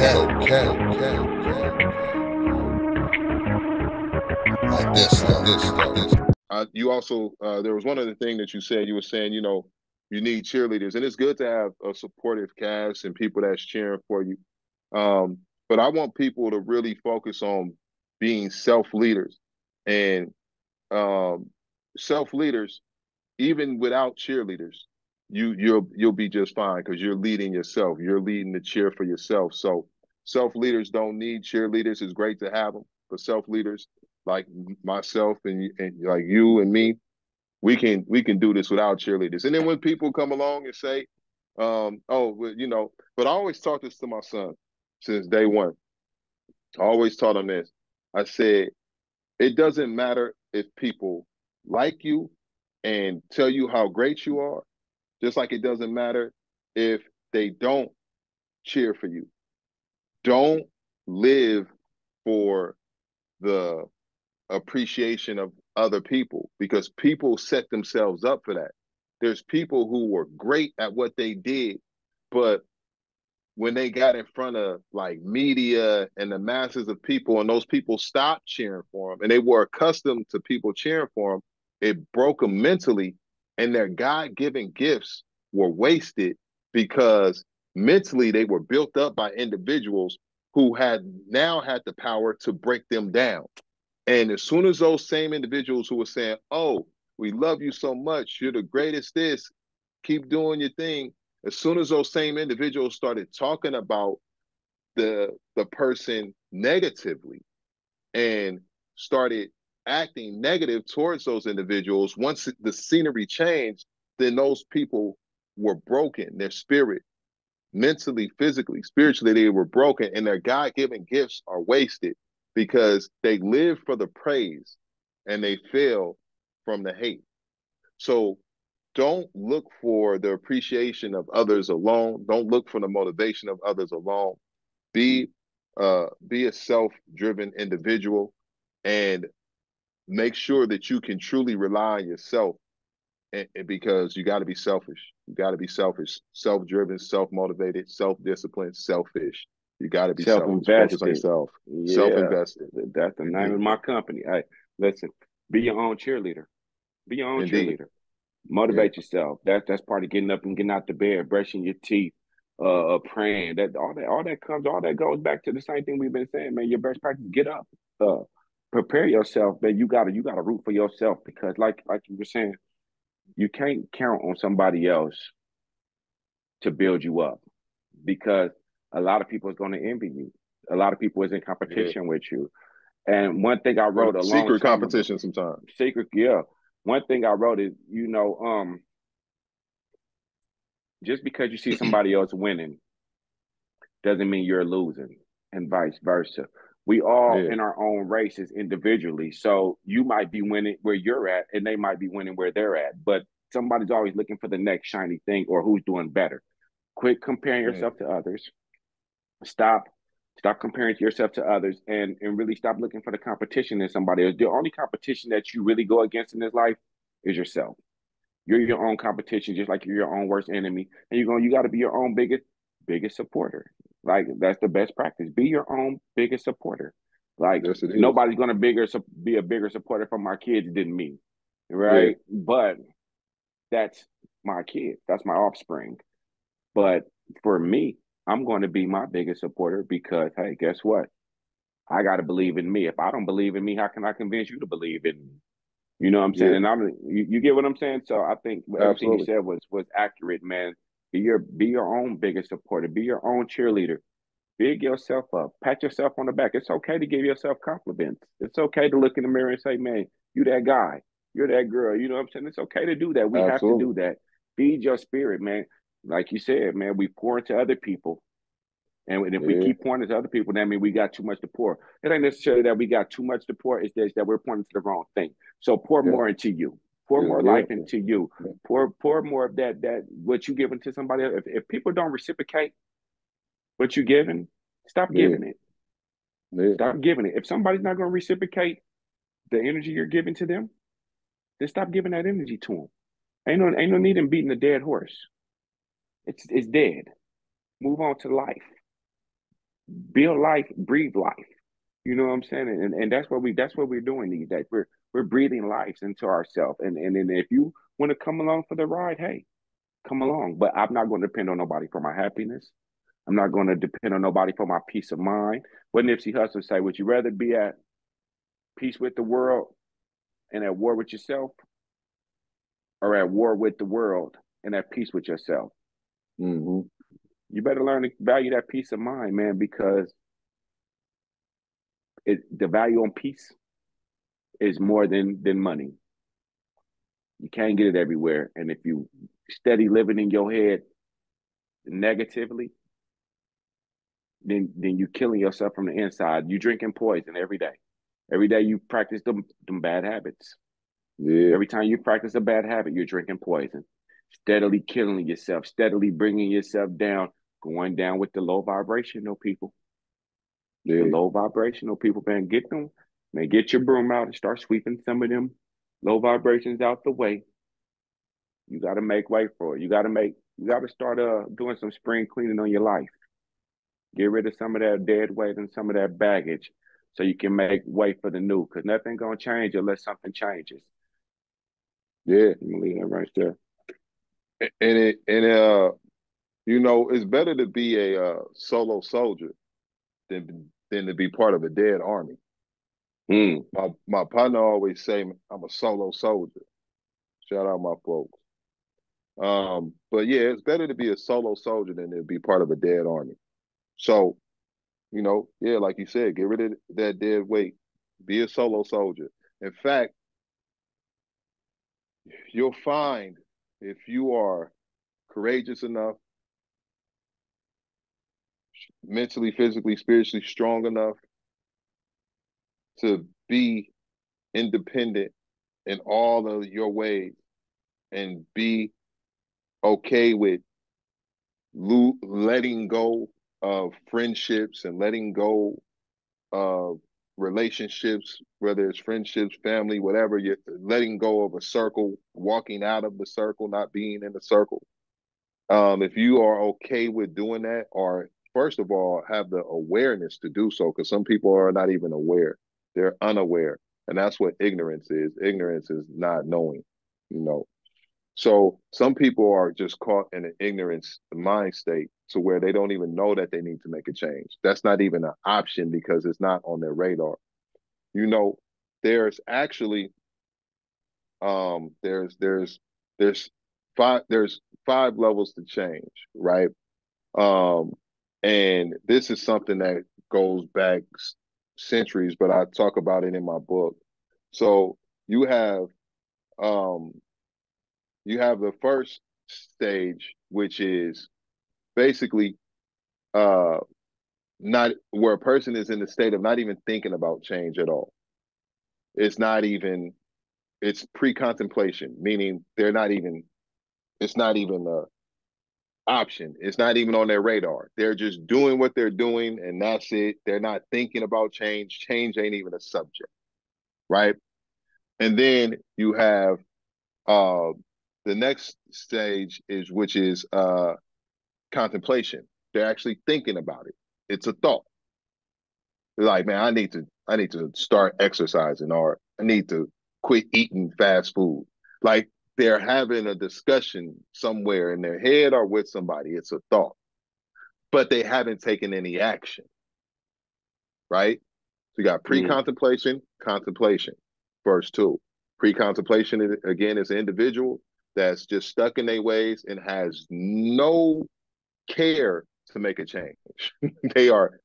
Like this. You also there was one other thing that you said. You were saying, you need cheerleaders, and it's good to have a supportive cast and people that's cheering for you. But I want people to really focus on being self leaders, and self leaders, even without cheerleaders, you'll be just fine because you're leading yourself. You're leading the cheer for yourself. So self leaders don't need cheerleaders. It's great to have them, but self leaders like myself and like you and me, we can do this without cheerleaders. And then when people come along and say, oh, well, but I always taught this to my son since day one. I always taught him this. I said, it doesn't matter if people like you and tell you how great you are, just like it doesn't matter if they don't cheer for you. Don't live for the appreciation of other people because people set themselves up for that. There's people who were great at what they did, but when they got in front of like media and the masses of people and those people stopped cheering for them and they were accustomed to people cheering for them, it broke them mentally and their God-given gifts were wasted because mentally they were built up by individuals who had the power to break them down. And as soon as those same individuals who were saying, oh, we love you so much, you're the greatest this, keep doing your thing, as soon as those same individuals started talking about the person negatively and started acting negative towards those individuals, once the scenery changed, then those people were broken, their spirit, mentally, physically, spiritually, they were broken, and their God-given gifts are wasted because they live for the praise and they fail from the hate. So don't look for the appreciation of others alone. Don't look for the motivation of others alone. Be a self-driven individual and make sure that you can truly rely on yourself because you got to be selfish. You got to be selfish, self-driven, self-motivated, self-disciplined, selfish. You got to be selfish. Focus on Self-invested. yourself. Yeah, Self-invested. that's the name Indeed. of my company. Hey, listen, be your own cheerleader. Be your own Indeed. cheerleader. Motivate yourself. That's part of getting up and getting out the bed, brushing your teeth, praying. All that goes back to the same thing we've been saying, man. Your best practice, get up, prepare yourself, man. You gotta root for yourself because like you were saying, you can't count on somebody else to build you up because a lot of people is going to envy you. A lot of people is in competition with you. And one thing I wrote a long Secret time ago, competition sometimes. secret, yeah. One thing I wrote is, just because you see somebody else winning doesn't mean you're losing, and vice versa. We all in our own races individually. So you might be winning where you're at, and they might be winning where they're at. But somebody's always looking for the next shiny thing or who's doing better. Quit comparing yourself to others. Stop comparing yourself to others and really stop looking for the competition in somebody else. The only competition that you really go against in this life is yourself. You're your own competition, just like you're your own worst enemy. And you got to be your own biggest supporter. Like that's the best practice. Be your own biggest supporter. Like nobody's gonna be a bigger supporter for my kids than me, right? Yeah. But that's my kid. That's my offspring. But for me, I'm going to be my biggest supporter because, hey, guess what? I got to believe in me. If I don't believe in me, how can I convince you to believe in me? You know what I'm saying? Yeah. And you get what I'm saying? So I think everything you said was accurate, man. Be your own biggest supporter. Be your own cheerleader. Big yourself up. Pat yourself on the back. It's okay to give yourself compliments. It's okay to look in the mirror and say, man, you that guy. You're that girl. You know what I'm saying? It's okay to do that. We have to do that. Feed your spirit, man. Like you said, man, we pour into other people. And if we keep pouring into other people, that means we got too much to pour. It ain't necessarily that we got too much to pour. It's just that we're pouring to the wrong thing. So pour more into you. Pour more life into you. Pour more of that what you giving to somebody else. If people don't reciprocate what you're giving, stop giving it. Stop giving it. If somebody's not going to reciprocate the energy you're giving to them, then stop giving that energy to them. Ain't no need in beating a dead horse. It's dead. Move on to life. build life, breathe life. You know what I'm saying? And that's what we're doing these days. We're breathing life into ourselves. And if you want to come along for the ride, hey, come along. But I'm not going to depend on nobody for my happiness. I'm not going to depend on nobody for my peace of mind. What Nipsey Hussle say? Would you rather be at peace with the world and at war with yourself, or at war with the world and at peace with yourself? Mm-hmm. You better learn to value that peace of mind, man, because the value on peace is more than money. You can't get it everywhere. And if you steady living in your head negatively, then you killing yourself from the inside. You drinking poison every day. Every day you practice them bad habits. Yeah. Every time you practice a bad habit, you're drinking poison. Steadily killing yourself, steadily bringing yourself down, going down with the low vibrational people. Yeah. The low vibrational people, man, get your broom out and start sweeping some of them low vibrations out the way. You got to make way for it. You got to start doing some spring cleaning on your life. Get rid of some of that dead weight and some of that baggage so you can make way for the new, because nothing going to change unless something changes. Yeah. I'm going to leave that right there. You know, it's better to be a solo soldier than to be part of a dead army. Mm. My partner always say I'm a solo soldier. Shout out my folks. But yeah, it's better to be a solo soldier than to be part of a dead army. So, you know, yeah, like you said, get rid of that dead weight. Be a solo soldier. In fact, you'll find if you are courageous enough, mentally, physically, spiritually strong enough to be independent in all of your ways and be okay with letting go of friendships and letting go of relationships, whether it's friendships, family, whatever, you're letting go of a circle, walking out of the circle, not being in the circle. If you are okay with doing that, or first of all, have the awareness to do so, because some people are not even aware. They're unaware. And that's what ignorance is. Ignorance is not knowing, you know. So some people are just caught in an ignorance mind state to where they don't even know that they need to make a change. That's not even an option because it's not on their radar. You know, there's actually there's there's five levels to change, right? Um, and this is something that goes back centuries, but I talk about it in my book. So you have um you have the first stage, which is basically uh not where a person is in the state of not even thinking about change at all. It's not even it's pre-contemplation, meaning it's not even a option. It's not even on their radar. They're just doing what they're doing and that's it. They're not thinking about change. Change ain't even a subject, right? And then you have uh the next stage is which is contemplation. They're actually thinking about it. It's a thought. They're like, man, I need to start exercising, or I need to quit eating fast food. Like they're having a discussion somewhere in their head or with somebody. It's a thought, but they haven't taken any action, right? So you got Mm. pre-contemplation, contemplation. First two. Pre-contemplation again is an individual that's just stuck in their ways and has no care to make a change. They are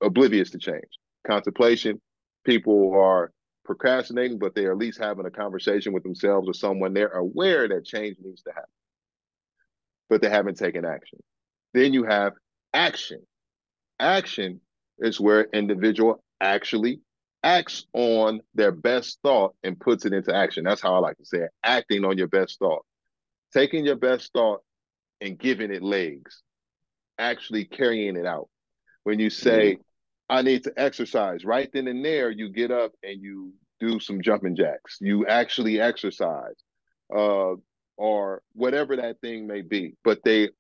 oblivious to change. Contemplation, people are procrastinating, but they're at least having a conversation with themselves or someone. They're aware that change needs to happen, but they haven't taken action. Then you have action. Action is where individual actually acts on their best thought and puts it into action. That's how I like to say it. Acting on your best thought. Taking your best thought and giving it legs. Actually carrying it out. When you Yeah. say, I need to exercise, right then and there, you get up and you do some jumping jacks. You actually exercise, or whatever that thing may be. But they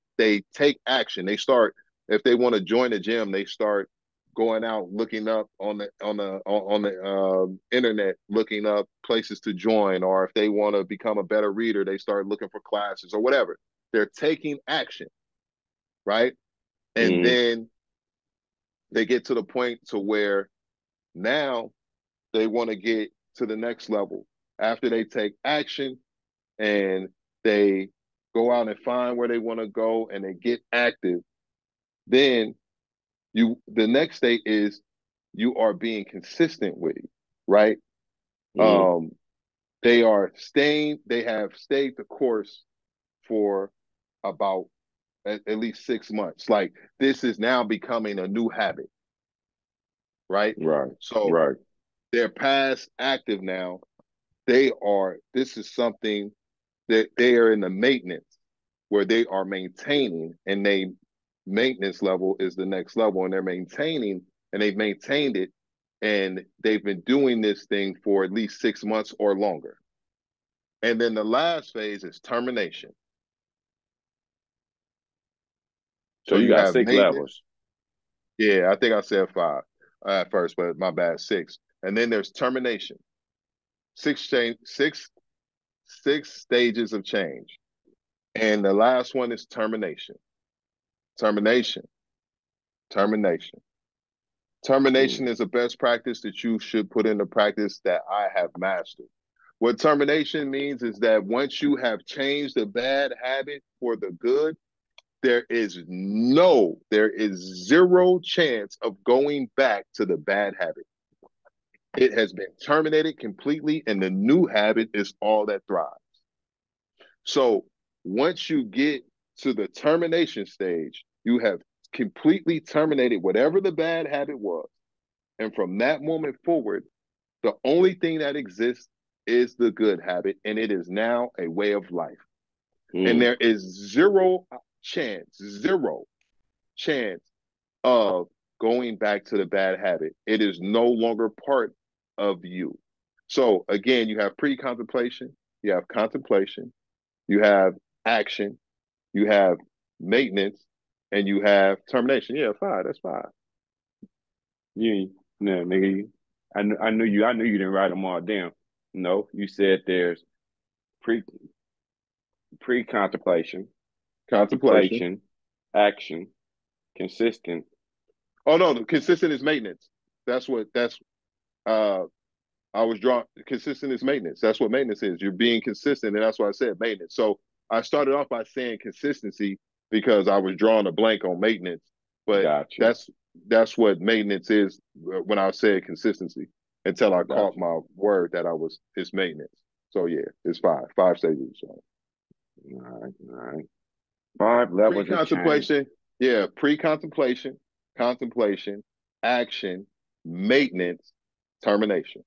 take action. They start If they want to join the gym, they start going out looking up on the internet, looking up places to join, or if they want to become a better reader, they start looking for classes or whatever. They're taking action, right? And then they get to the point to where now they want to get to the next level. After they take action and they go out and find where they want to go and they get active, then the next state is you are being consistent with it, right? They have stayed the course for about at least 6 months. Like, this is now becoming a new habit, right? Right. So right. they're past active now. This is something that they are in the maintenance, where they are maintaining, and they maintenance level is the next level, and they're maintaining, and they've maintained it, and they've been doing this thing for at least 6 months or longer. And then the last phase is termination. So you got 6 levels. Yeah, I think I said 5 at first, but my bad, 6. And then there's termination. 6 stages of change. And the last one is termination. Termination is a best practice that you should put into practice that I have mastered. What termination means is that once you have changed a bad habit for the good, there is zero chance of going back to the bad habit. It has been terminated completely, and the new habit is all that thrives. So once you get to the termination stage, you have completely terminated whatever the bad habit was. And from that moment forward, the only thing that exists is the good habit, and it is now a way of life. And there is zero chance of going back to the bad habit. It is no longer part of you. So again, you have pre-contemplation, you have contemplation, you have action, you have maintenance, and you have termination. Yeah, 5. That's 5. No, nigga. I knew you didn't write them all down. No, you said there's pre-contemplation, contemplation, action, consistent. Oh no, consistent is maintenance. I was drawn. Consistent is maintenance. That's what maintenance is. You're being consistent, and that's why I said maintenance. So I started off by saying consistency because I was drawing a blank on maintenance, but gotcha. That's what maintenance is when I said consistency, until I caught my word that it's maintenance. So yeah, it's 5 stages. So. All right. 5 levels of pre-contemplation. Yeah, pre-contemplation, contemplation, action, maintenance, termination.